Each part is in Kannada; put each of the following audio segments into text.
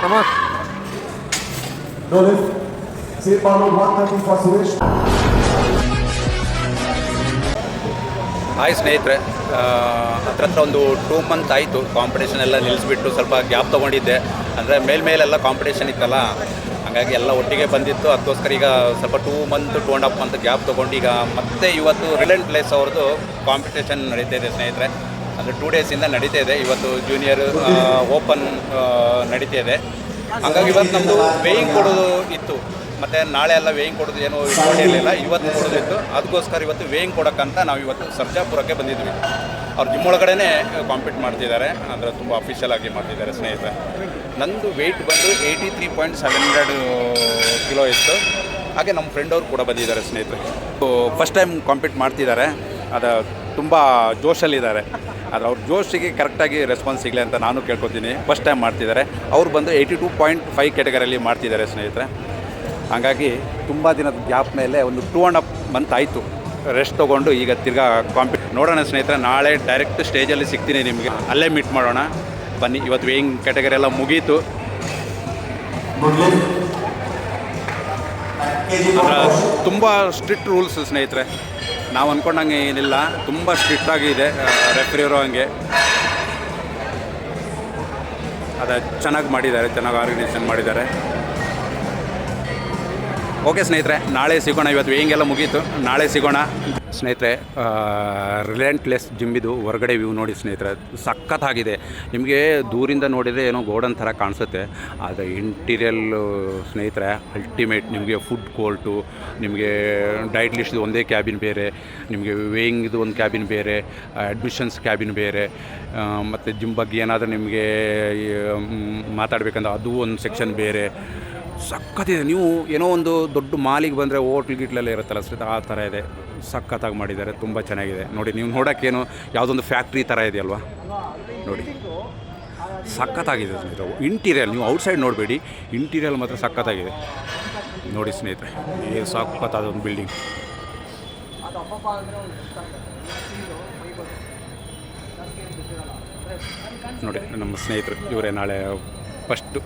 Come on. No lift. Seat Palo 130 for Suresh. Hi ಸ್ನೇಹಿತರೆ, ಹತ್ರ ಒಂದು 2 ಮಂತ್ ಆಯಿತು ಕಾಂಪಿಟೇಷನ್ ಎಲ್ಲ ನಿಲ್ಲಿಸ್ಬಿಟ್ಟು ಸ್ವಲ್ಪ ಗ್ಯಾಪ್ ತೊಗೊಂಡಿದ್ದೆ. ಅಂದರೆ ಮೇಲೆಲ್ಲ ಕಾಂಪಿಟೇಷನ್ ಇತ್ತಲ್ಲ, ಹಾಗಾಗಿ ಎಲ್ಲ ಒಟ್ಟಿಗೆ ಬಂದಿತ್ತು. ಅದಕ್ಕೋಸ್ಕರ ಈಗ ಸ್ವಲ್ಪ 2 ಮಂತ್ 2.5 ಮಂತ್ ಗ್ಯಾಪ್ ತೊಗೊಂಡು ಈಗ ಮತ್ತೆ ಇವತ್ತು ರಿಲಯನ್ಸ್ ಪ್ಲೇಸ್ ಅವ್ರದ್ದು ಕಾಂಪಿಟೇಷನ್ ನಡೀತಾ ಇದೆ ಸ್ನೇಹಿತರೆ. ಅಂದರೆ 2 ಡೇಸಿಂದ ನಡೀತಾ ಇದೆ. ಇವತ್ತು ಜೂನಿಯರ್ ಓಪನ್ ನಡೀತಾ ಇದೆ. ಹಾಗಾಗಿ ಇವತ್ತು ನಮ್ಮದು ವೇಯಿಂಗ್ ಕೊಡೋದು ಇತ್ತು, ಮತ್ತು ನಾಳೆ ಎಲ್ಲ ವೇಯಿಂಗ್ ಕೊಡೋದು ಏನೂ ಇಟ್ಕೊಂಡಿರಲಿಲ್ಲ, ಇವತ್ತು ಕೊಡೋದಿತ್ತು. ಅದಕ್ಕೋಸ್ಕರ ಇವತ್ತು ವೇಯಿಂಗ್ ಕೊಡೋಕ್ಕಂತ ನಾವು ಇವತ್ತು ಸರ್ಜಾಪುರಕ್ಕೆ ಬಂದಿದ್ವಿ. ಅವ್ರು ಜಿಮ್ ಒಳಗಡೆ ಕಾಂಪೀಟ್ ಮಾಡ್ತಿದ್ದಾರೆ, ಅಂದರೆ ತುಂಬ ಅಫಿಷಿಯಲ್ ಆಗಿ ಮಾಡ್ತಿದ್ದಾರೆ ಸ್ನೇಹಿತರೆ. ನಂದು ವೆಯ್ಟ್ ಬಂದು 83.700 ಕಿಲೋ ಇತ್ತು. ಹಾಗೆ ನಮ್ಮ ಫ್ರೆಂಡ್ ಅವರು ಕೂಡ ಬಂದಿದ್ದಾರೆ ಸ್ನೇಹಿತರೆ. ಫಸ್ಟ್ ಟೈಮ್ ಕಾಂಪೀಟ್ ಮಾಡ್ತಿದ್ದಾರೆ, ಅದು ತುಂಬ ಜೋಶಲ್ಲಿದ್ದಾರೆ. ಆದರೆ ಅವ್ರ ಜೋಶಿಗೆ ಕರೆಕ್ಟಾಗಿ ರೆಸ್ಪಾನ್ಸ್ ಸಿಗಲಿ ಅಂತ ನಾನು ಕೇಳ್ಕೊತೀನಿ. ಫಸ್ಟ್ ಟೈಮ್ ಮಾಡ್ತಿದ್ದಾರೆ. ಅವ್ರು ಬಂದು 82.5 ಕ್ಯಾಟಗರಿಯಲ್ಲಿ ಮಾಡ್ತಿದ್ದಾರೆ ಸ್ನೇಹಿತರೆ. ಹಾಗಾಗಿ ತುಂಬ ದಿನದ ಗ್ಯಾಪ್ ಮೇಲೆ ಒಂದು 2.5 ಮಂತ್ ಆಯಿತು ರೆಸ್ಟ್ ತೊಗೊಂಡು ಈಗ ತಿರ್ಗಾ ನೋಡೋಣ ಸ್ನೇಹಿತರೆ. ನಾಳೆ ಡೈರೆಕ್ಟ್ ಸ್ಟೇಜಲ್ಲಿ ಸಿಗ್ತೀನಿ ನಿಮಗೆ, ಅಲ್ಲೇ ಮೀಟ್ ಮಾಡೋಣ ಬನ್ನಿ. ಇವತ್ತು ವೇಯಿಂಗ್ ಕ್ಯಾಟಗರಿ ಎಲ್ಲ ಮುಗೀತು. ತುಂಬ ಸ್ಟ್ರಿಕ್ಟ್ ರೂಲ್ಸ್ ಸ್ನೇಹಿತರೆ, ನಾವು ಅಂದ್ಕೊಂಡಂಗೆ ಏನಿಲ್ಲ, ತುಂಬ ಸ್ಟ್ರಿಕ್ಟಾಗಿದೆ. ರೆಫ್ರಿ ಇರೋ ಹಂಗೆ ಅದು ಚೆನ್ನಾಗಿ ಮಾಡಿದ್ದಾರೆ, ಚೆನ್ನಾಗಿ ಆರ್ಗನೈಸೇಷನ್ ಮಾಡಿದ್ದಾರೆ. ಓಕೆ ಸ್ನೇಹಿತರೆ, ನಾಳೆ ಸಿಗೋಣ. ಇವತ್ತು ವೇಯಿಂಗ್ ಎಲ್ಲ ಮುಗೀತು, ನಾಳೆ ಸಿಗೋಣ ಸ್ನೇಹಿತರೆ. ರಿಲಯನ್ಸ್ ಪ್ಲೇಸ್ ಜಿಮ್ಮಿದು ಹೊರಗಡೆ ವ್ಯೂ ನೋಡಿ ಸ್ನೇಹಿತರೆ, ಸಖತ್ತಾಗಿದೆ. ನಿಮಗೆ ದೂರಿಂದ ನೋಡಿದರೆ ಏನೋ ಗೋಡನ್ ಥರ ಕಾಣಿಸುತ್ತೆ, ಆದರೆ ಇಂಟೀರಿಯಲ್ ಸ್ನೇಹಿತರೆ ಅಲ್ಟಿಮೇಟ್. ನಿಮಗೆ ಫುಡ್ ಕೋರ್ಟು, ನಿಮಗೆ ಡೈಟ್ ಲಿಸ್ಟ್ ಒಂದೇ ಕ್ಯಾಬಿನ್ ಬೇರೆ, ನಿಮಗೆ ವೇಯಿಂಗ್ದು ಒಂದು ಕ್ಯಾಬಿನ್ ಬೇರೆ, ಅಡ್ಮಿಷನ್ಸ್ ಕ್ಯಾಬಿನ್ ಬೇರೆ, ಮತ್ತು ಜಿಮ್ ಬಗ್ಗೆ ಏನಾದರೂ ನಿಮಗೆ ಮಾತಾಡಬೇಕಂದ್ರೆ ಅದು ಒಂದು ಸೆಕ್ಷನ್ ಬೇರೆ. ಸಖತ್ತಿದೆ. ನೀವು ಏನೋ ಒಂದು ದೊಡ್ಡ ಮಾಲಿಗೆ ಬಂದರೆ ಹೋಟ್ಲ್ ಗಿಟ್ಲೆಲ್ಲ ಇರುತ್ತಲ್ಲ ಸ್ನೇಹಿತರೆ, ಆ ಥರ ಇದೆ. ಸಖತ್ತಾಗಿ ಮಾಡಿದ್ದಾರೆ, ತುಂಬ ಚೆನ್ನಾಗಿದೆ ನೋಡಿ. ನೀವು ನೋಡೋಕ್ಕೇನು ಯಾವುದೊಂದು ಫ್ಯಾಕ್ಟ್ರಿ ಥರ ಇದೆಯಲ್ವಾ, ನೋಡಿ ಸಖತ್ತಾಗಿದೆ ಸ್ನೇಹಿತರೆ. ಇಂಟೀರಿಯಲ್ ನೀವು ಔಟ್ಸೈಡ್ ನೋಡಬೇಡಿ, ಇಂಟೀರಿಯಲ್ ಮಾತ್ರ ಸಖತ್ತಾಗಿದೆ ನೋಡಿ ಸ್ನೇಹಿತರೆ. ಏನು ಸಖತ್ತಾದ ಒಂದು ಬಿಲ್ಡಿಂಗ್ ನೋಡಿ. ನಮ್ಮ ಸ್ನೇಹಿತರು ಇವರೇ ನಾಳೆ ಫಸ್ಟು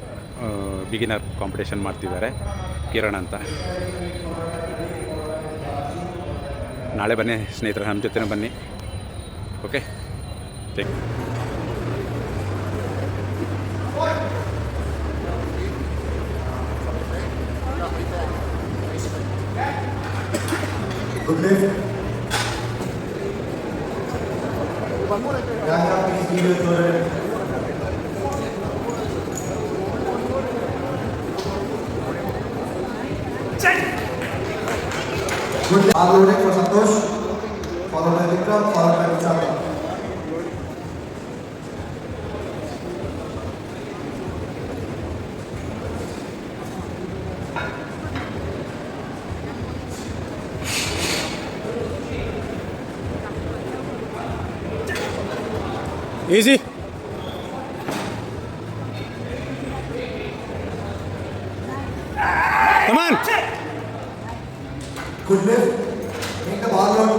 ಬಿಗಿನರ್ ಕಾಂಪಿಟೇಷನ್ ಮಾಡ್ತಿದ್ದಾರೆ, ಕಿರಣ್ ಅಂತ. ನಾಳೆ ಬನ್ನಿ ಸ್ನೇಹಿತರೆ, ನಮ್ಮ ಜೊತೆನೇ ಬನ್ನಿ. Okay, thank you. Good loading for Santosh, followed by Vikram, followed by Vichaka. Easy. Come on. Good lift. Make the ball out.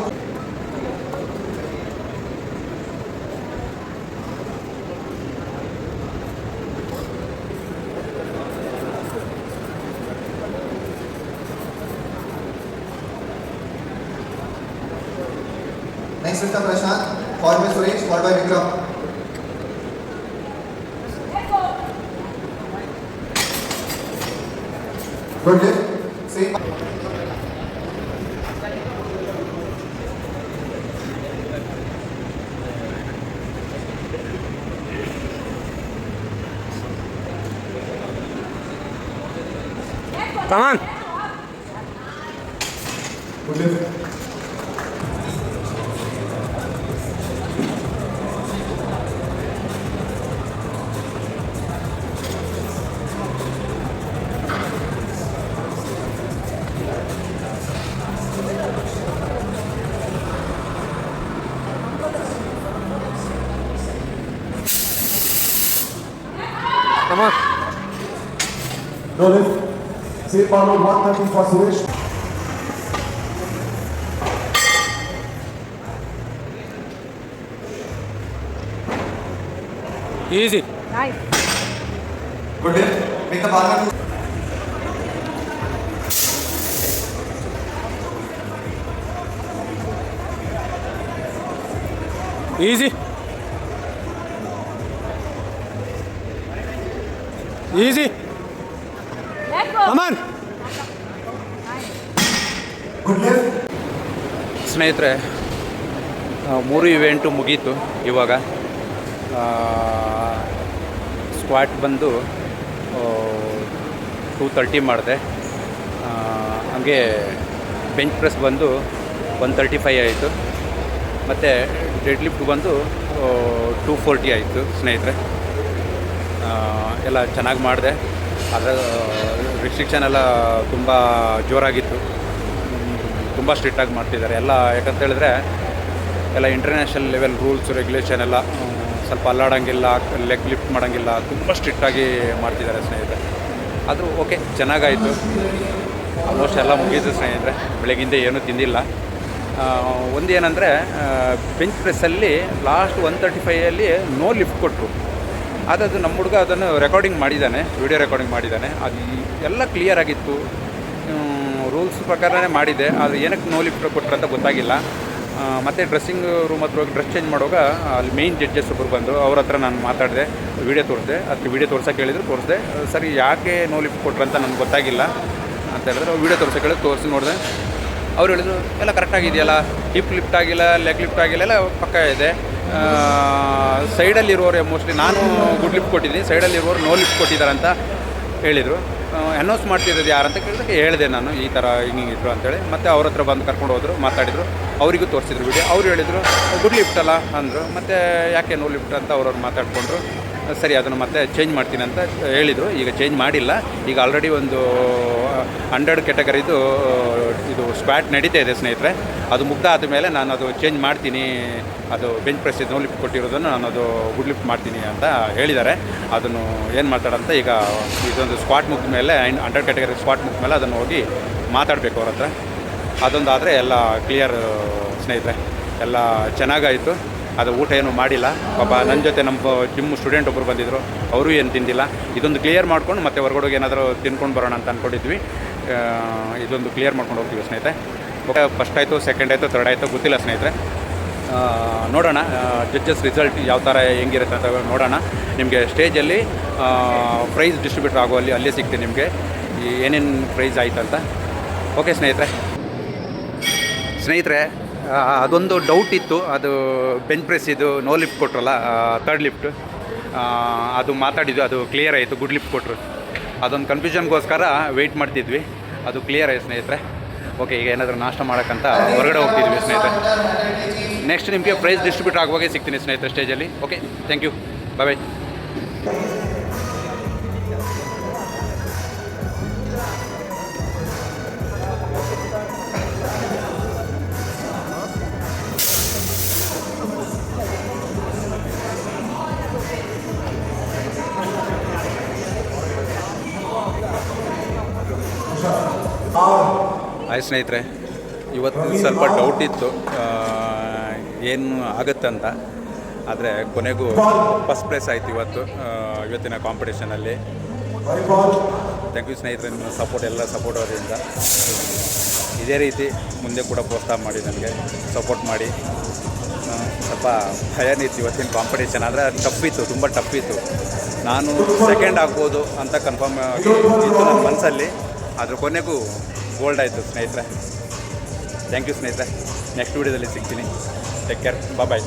Next lifter Prashant, followed by Suresh, followed by Vikram. Good lift. Same. Come on. Good lift. Come on. No lift. Seat Palo 130 for Suresh. Easy. Nice. Good lift. Make the ball. Easy. Easy. Come on. Good lift. ಸ್ನೇಹಿತರೆ, 3 ಇವೆಂಟು ಮುಗೀತು. ಇವಾಗ ಸ್ಕ್ವಾಟ್ ಬಂದು 230 ಮಾಡಿದೆ. ಹಾಗೆ ಬೆಂಚ್ ಪ್ರೆಸ್ ಬಂದು 135 ಆಯಿತು. ಮತ್ತು ಡೆಡ್ ಲಿಫ್ಟ್ ಬಂದು 240 ಆಯಿತು. ಸ್ನೇಹಿತರೆ, ಎಲ್ಲ ಚೆನ್ನಾಗಿ ಮಾಡಿದೆ. ಅದರ ರಿಸ್ಟ್ರಿಕ್ಷನ್ ಎಲ್ಲ ತುಂಬ ಜೋರಾಗಿತ್ತು. ತುಂಬ ಸ್ಟ್ರಿಕ್ಟಾಗಿ ಮಾಡ್ತಿದ್ದಾರೆ ಎಲ್ಲ. ಯಾಕಂತ ಹೇಳಿದ್ರೆ ಎಲ್ಲ ಇಂಟರ್ನ್ಯಾಷನಲ್ ಲೆವೆಲ್ ರೂಲ್ಸ್ ರೆಗ್ಯುಲೇಷನ್ ಎಲ್ಲ ಸ್ವಲ್ಪ ಅಲ್ಲಾಡೋಂಗಿಲ್ಲ, ಲೆಗ್ ಲಿಫ್ಟ್ ಮಾಡೋಂಗಿಲ್ಲ, ತುಂಬ ಸ್ಟ್ರಿಕ್ಟಾಗಿ ಮಾಡ್ತಿದ್ದಾರೆ ಸ್ನೇಹಿತರೆ. ಆದರೂ ಓಕೆ, ಚೆನ್ನಾಗಾಯಿತು. ಆಲ್ಮೋಸ್ಟ್ ಎಲ್ಲ ಮುಗೀತು ಸ್ನೇಹಿತರೆ. ಬೆಳಗಿಂದ ಏನೂ ತಿಂದಿಲ್ಲ. ಒಂದು ಏನಂದರೆ ಬೆಂಚ್ ಪ್ರೆಸ್ಸಲ್ಲಿ ಲಾಸ್ಟ್ 135 ನೋ ಲಿಫ್ಟ್ ಕೊಟ್ಟರು. ಅದು ನಮ್ಮ ಹುಡುಗ ಅದನ್ನು ರೆಕಾರ್ಡಿಂಗ್ ಮಾಡಿದ್ದಾನೆ, ವಿಡಿಯೋ ರೆಕಾರ್ಡಿಂಗ್ ಮಾಡಿದ್ದಾನೆ. ಅದು ಎಲ್ಲ ಕ್ಲಿಯರ್ ಆಗಿತ್ತು, ರೂಲ್ಸ್ ಪ್ರಕಾರನೇ ಮಾಡಿದ್ದೆ. ಆದರೆ ಏನಕ್ಕೆ ನೋ ಲಿಫ್ಟ್ ಕೊಟ್ಟರು ಅಂತ ಗೊತ್ತಾಗಿಲ್ಲ. ಮತ್ತು ಡ್ರೆಸ್ಸಿಂಗ್ ರೂಮ್ ಹತ್ರ ಹೋಗಿ ಡ್ರೆಸ್ ಚೇಂಜ್ ಮಾಡುವಾಗ ಅಲ್ಲಿ ಮೇಯ್ನ್ ಜಡ್ಜಸ್ ಒಬ್ಬರು ಬಂದರು. ಅವ್ರ ಹತ್ರ ನಾನು ಮಾತಾಡಿದೆ, ವಿಡಿಯೋ ತೋರಿಸಿದೆ. ಅದಕ್ಕೆ ವಿಡಿಯೋ ತೋರ್ಸೋಕೆ ಹೇಳಿದ್ರು, ತೋರಿಸಿದೆ. ಸರಿ, ಯಾಕೆ ನೋ ಲಿಫ್ಟ್ ಕೊಟ್ಟರು ಅಂತ ನನಗೆ ಗೊತ್ತಾಗಿಲ್ಲ ಅಂತ ಹೇಳಿದ್ರೆ ವಿಡಿಯೋ ತೋರ್ಸೋಕೆ ಹೇಳಿದ್ರು, ತೋರಿಸಿ ನೋಡಿದೆ. ಅವ್ರು ಹೇಳಿದ್ರು ಎಲ್ಲ ಕರೆಕ್ಟಾಗಿದೆಯಲ್ಲ, ಹಿಪ್ ಲಿಫ್ಟ್ ಆಗಿಲ್ಲ, ಲೆಗ್ ಲಿಫ್ಟ್ ಆಗಿಲ್ಲ, ಎಲ್ಲ ಪಕ್ಕ ಇದೆ. ಸೈಡಲ್ಲಿರೋರು ಮೋಸ್ಟ್ಲಿ, ನಾನು ಗುಡ್ ಲಿಫ್ಟ್ ಕೊಟ್ಟಿದ್ದೀನಿ, ಸೈಡಲ್ಲಿರೋರು ನೋ ಲಿಫ್ಟ್ ಕೊಟ್ಟಿದ್ದಾರೆ ಅಂತ ಹೇಳಿದರು. ಅನೌನ್ಸ್ ಮಾಡ್ತಿರೋದು ಯಾರಂತ ಕೇಳಿದಕ್ಕೆ ಹೇಳಿದೆ ನಾನು, ಈ ಥರ ಹಿಂಗಿದ್ರು ಅಂತೇಳಿ. ಮತ್ತು ಅವ್ರ ಹತ್ರ ಬಂದು ಕರ್ಕೊಂಡು ಹೋದರು, ಮಾತಾಡಿದರು. ಅವರಿಗೂ ತೋರಿಸಿದ್ರು ವಿಡಿಯೋ. ಅವ್ರು ಹೇಳಿದರು ಗುಡ್ ಲಿಫ್ಟ್ ಅಲ್ಲ ಅಂದರು. ಮತ್ತು ಯಾಕೆ ನೋ ಲಿಫ್ಟ್ ಅಂತ ಅವ್ರವ್ರು ಮಾತಾಡಿಕೊಂಡ್ರು. ಸರಿ, ಅದನ್ನು ಮತ್ತೆ ಚೇಂಜ್ ಮಾಡ್ತೀನಿ ಅಂತ ಹೇಳಿದರು. ಈಗ ಚೇಂಜ್ ಮಾಡಿಲ್ಲ. ಈಗ ಆಲ್ರೆಡಿ ಒಂದು 100 ಕ್ಯಾಟಗರಿದು ಇದು ಸ್ಕ್ವಾಟ್ ನಡೀತಾ ಇದೆ ಸ್ನೇಹಿತರೆ. ಅದು ಮುಗ್ದ ಆದಮೇಲೆ ನಾನು ಅದು ಚೇಂಜ್ ಮಾಡ್ತೀನಿ. ಅದು ಬೆಂಚ್ ಪ್ರೆಸ್ ನೋ ಲಿಫ್ಟ್ ಕೊಟ್ಟಿರೋದನ್ನು ನಾನು ಅದು ಗುಡ್ ಲಿಫ್ಟ್ ಮಾಡ್ತೀನಿ ಅಂತ ಹೇಳಿದ್ದಾರೆ. ಅದನ್ನು ಏನು ಮಾತಾಡಂತ ಈಗ ಇದೊಂದು ಸ್ಕ್ವಾಟ್ ಮುಗಿದ ಮೇಲೆ 100 ಕ್ಯಾಟಗರಿ ಸ್ಕ್ವಾಟ್ ಮುಗಿದ ಮೇಲೆ ಅದನ್ನು ಹೋಗಿ ಮಾತಾಡಬೇಕು ಅವ್ರ ಹತ್ರ. ಅದೊಂದಾದರೆ ಎಲ್ಲ ಕ್ಲಿಯರ್ ಸ್ನೇಹಿತರೆ. ಎಲ್ಲ ಚೆನ್ನಾಗಾಯಿತು. ಅದು ಊಟ ಏನೂ ಮಾಡಿಲ್ಲ ಪಾಪ. ನನ್ನ ಜೊತೆ ನಮ್ಮ ಜಿಮ್ ಸ್ಟೂಡೆಂಟ್ ಒಬ್ಬರು ಬಂದಿದ್ದರು, ಅವರು ಏನು ತಿಂದಿಲ್ಲ. ಇದೊಂದು ಕ್ಲಿಯರ್ ಮಾಡ್ಕೊಂಡು ಮತ್ತೆ ಹೊರಗಡೆ ಏನಾದರೂ ತಿನ್ಕೊಂಡು ಬರೋಣ ಅಂತ ಅಂದ್ಕೊಂಡಿದ್ವಿ. ಇದೊಂದು ಕ್ಲಿಯರ್ ಮಾಡ್ಕೊಂಡು ಹೋಗ್ತೀವಿ ಸ್ನೇಹಿತರೆ. ಓಕೆ, ಫಸ್ಟ್ ಆಯಿತು, ಸೆಕೆಂಡ್ ಆಯಿತು, ಥರ್ಡ್ ಆಯಿತು, ಗೊತ್ತಿಲ್ಲ ಸ್ನೇಹಿತರೆ. ನೋಡೋಣ ಜಡ್ಜಸ್ ರಿಸಲ್ಟ್ ಯಾವ ಥರ ಹೆಂಗಿರುತ್ತೆ ಅಂತ ನೋಡೋಣ. ನಿಮಗೆ ಸ್ಟೇಜಲ್ಲಿ ಪ್ರೈಸ್ ಡಿಸ್ಟ್ರಿಬ್ಯೂಟರ್ ಆಗುವಲ್ಲಿ ಅಲ್ಲೇ ಸಿಗ್ತೀನಿ ನಿಮಗೆ ಏನೇನು ಪ್ರೈಸ್ ಆಯ್ತಂತ. ಓಕೆ ಸ್ನೇಹಿತರೆ, ಅದೊಂದು ಡೌಟ್ ಇತ್ತು. ಅದು ಬೆಂಚ್ ಪ್ರೆಸ್ ಇದು ನೋ ಲಿಫ್ಟ್ ಕೊಟ್ರಲ್ಲ, ಥರ್ಡ್ ಲಿಫ್ಟ್, ಅದು ಮಾತಾಡಿದ್ದು, ಅದು ಕ್ಲಿಯರ್ ಆಯಿತು. ಗುಡ್ ಲಿಫ್ಟ್ ಕೊಟ್ಟರು. ಅದೊಂದು ಕನ್ಫ್ಯೂಷನ್ಗೋಸ್ಕರ ವೆಯ್ಟ್ ಮಾಡ್ತಿದ್ವಿ. ಅದು ಕ್ಲಿಯರ್ ಆಯಿತು ಸ್ನೇಹಿತರೆ. ಓಕೆ, ಈಗ ಏನಾದರೂ ನಾಷ್ಟ ಮಾಡೋಕ್ಕಂತ ಹೊರಗಡೆ ಹೋಗ್ತಿದ್ವಿ ಸ್ನೇಹಿತರೆ. ನೆಕ್ಸ್ಟ್ ನಿಮಗೆ ಪ್ರೈಸ್ ಡಿಸ್ಟ್ರಿಬ್ಯೂಟ್ ಆಗುವಾಗೆ ಸಿಗ್ತೀನಿ ಸ್ನೇಹಿತರೆ ಸ್ಟೇಜಲ್ಲಿ. Okay, thank you, bye. Hi ಸ್ನೇಹಿತರೆ, ಇವತ್ತು ಸ್ವಲ್ಪ ಡೌಟ್ ಇತ್ತು ಏನು ಆಗುತ್ತಂತ. ಆದರೆ ಕೊನೆಗೂ ಫಸ್ಟ್ ಪ್ಲೇಸ್ ಆಯಿತು ಇವತ್ತಿನ ಕಾಂಪಿಟೇಷನಲ್ಲಿ. ಥ್ಯಾಂಕ್ ಯು ಸ್ನೇಹಿತರೆ, ನಿಮ್ಮ ಸಪೋರ್ಟ್ ಎಲ್ಲ ಸಪೋರ್ಟ್ ಅವರಿಂದ ಇದೇ ರೀತಿ ಮುಂದೆ ಕೂಡ ಪ್ರೋತ್ಸಾಹ ಮಾಡಿ, ನನಗೆ ಸಪೋರ್ಟ್ ಮಾಡಿ. ಸ್ವಲ್ಪ ಭಯನಿತ್ತು ಇವತ್ತಿನ ಕಾಂಪಿಟೇಷನ್. ಆದರೆ ಟಫ್ ಇತ್ತು, ತುಂಬ ಟಫ್ ಇತ್ತು. ನಾನು ಸೆಕೆಂಡ್ ಆಗ್ಬೋದು ಅಂತ ಕನ್ಫರ್ಮ್ ಇತ್ತು ನನ್ನ ಮನಸ್ಸಲ್ಲಿ. ಅದ್ರ ಕೊನೆಗೂ ಗೋಲ್ಡ್ ಆಯಿತು ಸ್ನೇಹಿತರೆ. ಥ್ಯಾಂಕ್ ಯು ಸ್ನೇಹಿತರೆ. ನೆಕ್ಸ್ಟ್ ವೀಡಿಯೋದಲ್ಲಿ ಸಿಗ್ತೀನಿ. ಟೇಕ್ ಕೇರ್, ಬಾಯ್.